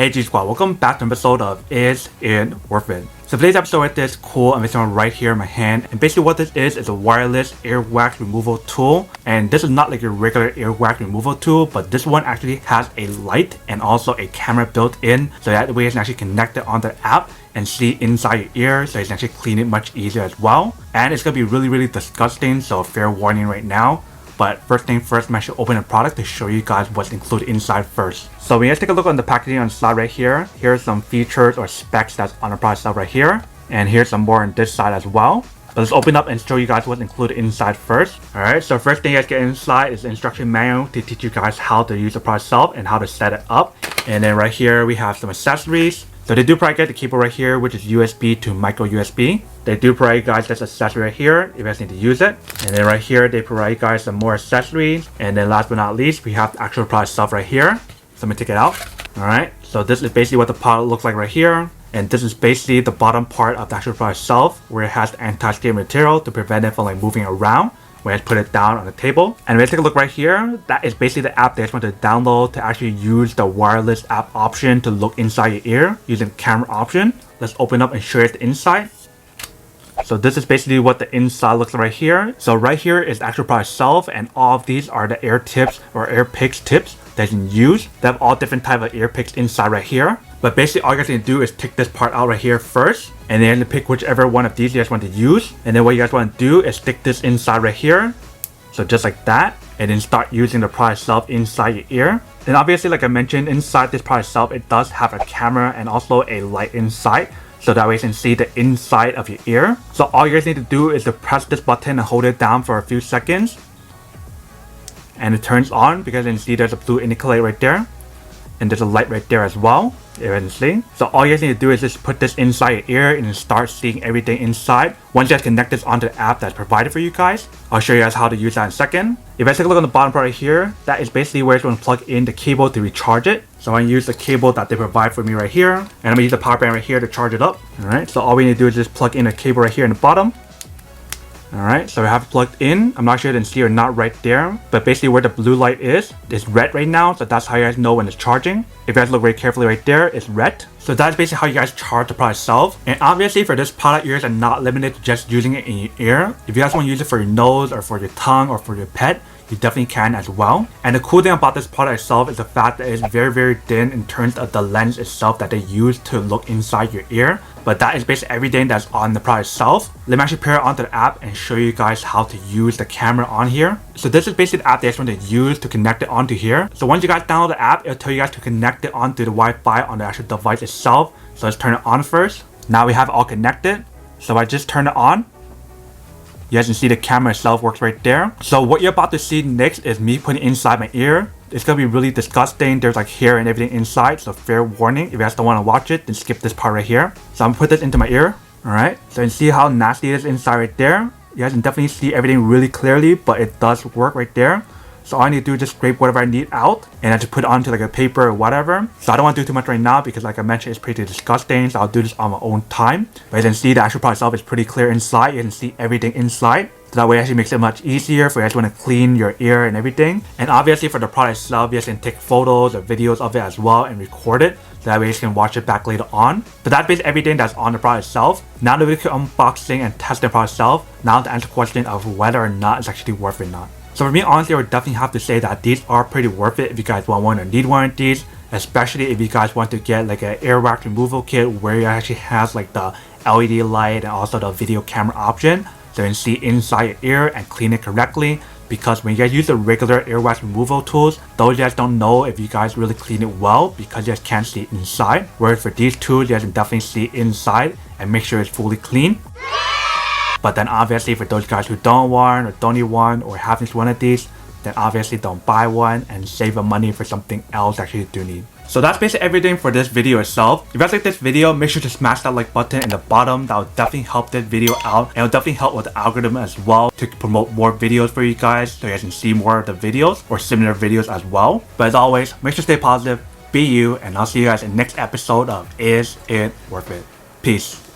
Hey G Squad, welcome back to an episode of Is It Worth It? So today's episode right there is cool. I'm missing one right here in my hand, and basically what this is a wireless earwax removal tool. And this is not like your regular earwax removal tool, but this one actually has a light and also a camera built in, so that way you can actually connect it on the app and see inside your ear, so you can actually clean it much easier as well. And it's gonna be really disgusting, so fair warning right now. But first thing first, I'm actually opening the product to show you guys what's included inside first. So when you guys take a look on the packaging on the side right here, here's some features or specs that's on the product side right here. And here's some more on this side as well. But let's open up and show you guys what's included inside first. Alright, so first thing you guys get inside is the instruction manual to teach you guys how to use the product itself and how to set it up. And then right here we have some accessories. So they do provide you guys the cable right here, which is USB to micro USB. They do provide you guys this accessory right here if you guys need to use it. And then right here they provide you guys some more accessories. And then last but not least, we have the actual product itself right here. So let me take it out. Alright, so this is basically what the product looks like right here. And this is basically the bottom part of the actual product itself, where it has the anti-skid material to prevent it from like moving around when I put it down on the table. And let's take a look right here. That is basically the app that I just want to download to actually use the wireless app option to look inside your ear using the camera option. Let's open up and show you the inside. So this is basically what the inside looks like right here. So right here is the actual product itself, and all of these are the ear tips or ear picks tips that you can use. They have all different type of ear picks inside right here. But basically all you guys need to do is take this part out right here first, and then pick whichever one of these you guys want to use. And then what you guys want to do is stick this inside right here. So just like that, and then start using the product itself inside your ear. And obviously, like I mentioned, inside this product itself, it does have a camera and also a light inside, so that way you can see the inside of your ear. So all you guys need to do is to press this button and hold it down for a few seconds. And it turns on because you can see there's a blue indicator right there. And there's a light right there as well, you can see. So all you guys need to do is just put this inside your ear and then start seeing everything inside. Once you guys connect this onto the app that's provided for you guys, I'll show you guys how to use that in a second. If you guys take a look on the bottom part right here, that is basically where you're going to plug in the cable to recharge it. So I'm going to use the cable that they provide for me right here. And I'm going to use the power bank right here to charge it up. Alright, so all we need to do is just plug in the cable right here in the bottom. Alright, so we have it plugged in. I'm not sure you can see or not right there, but basically where the blue light is red right now, so that's how you guys know when it's charging. If you guys look very carefully right there, it's red. So that's basically how you guys charge the product itself. And obviously for this product, you guys are not limited to just using it in your ear. If you guys want to use it for your nose or for your tongue or for your pet, you definitely can as well. And the cool thing about this product itself is the fact that it's very thin in terms of the lens itself that they use to look inside your ear. But that is basically everything that's on the product itself. Let me actually pair it onto the app and show you guys how to use the camera on here. So this is basically the app they just want to use to connect it onto here. So once you guys download the app, it'll tell you guys to connect it onto the Wi-Fi on the actual device itself. So let's turn it on first. Now we have it all connected. So I just turn it on. You guys can see the camera itself works right there. So what you're about to see next is me putting it inside my ear. It's gonna be really disgusting. There's like hair and everything inside, so fair warning. If you guys don't want to watch it, then skip this part right here. So I'm gonna put this into my ear. Alright, so you can see how nasty it is inside right there. You guys can definitely see everything really clearly, but it does work right there. So all I need to do is just scrape whatever I need out, and I just put it onto like a paper or whatever. So I don't want to do too much right now because like I mentioned, it's pretty disgusting, so I'll do this on my own time. But you can see the actual product itself is pretty clear inside. You can see everything inside. So that way it actually makes it much easier for you guys to want to clean your ear and everything. And obviously for the product itself, you guys can take photos or videos of it as well and record it. So that way you can watch it back later on. But that's basically everything that's on the product itself. Now that we can unboxing and test the product itself, now to answer the question of whether or not it's actually worth it or not. So for me, honestly, I would definitely have to say that these are pretty worth it if you guys want one or need one of these. Especially if you guys want to get like an earwax removal kit where it actually has like the LED light and also the video camera option. So you can see inside your ear and clean it correctly. Because when you guys use the regular earwax removal tools, those you guys don't know if you guys really clean it well because you guys can't see inside. Whereas for these tools, you guys can definitely see inside and make sure it's fully clean. But then obviously for those guys who don't want or don't need one or haven't one of these, then obviously don't buy one and save the money for something else that you do need. So that's basically everything for this video itself. If you guys like this video, make sure to smash that like button in the bottom. That will definitely help this video out, and it will definitely help with the algorithm as well to promote more videos for you guys so you guys can see more of the videos or similar videos as well. But as always, make sure to stay positive, be you, and I'll see you guys in the next episode of Is It Worth It? Peace.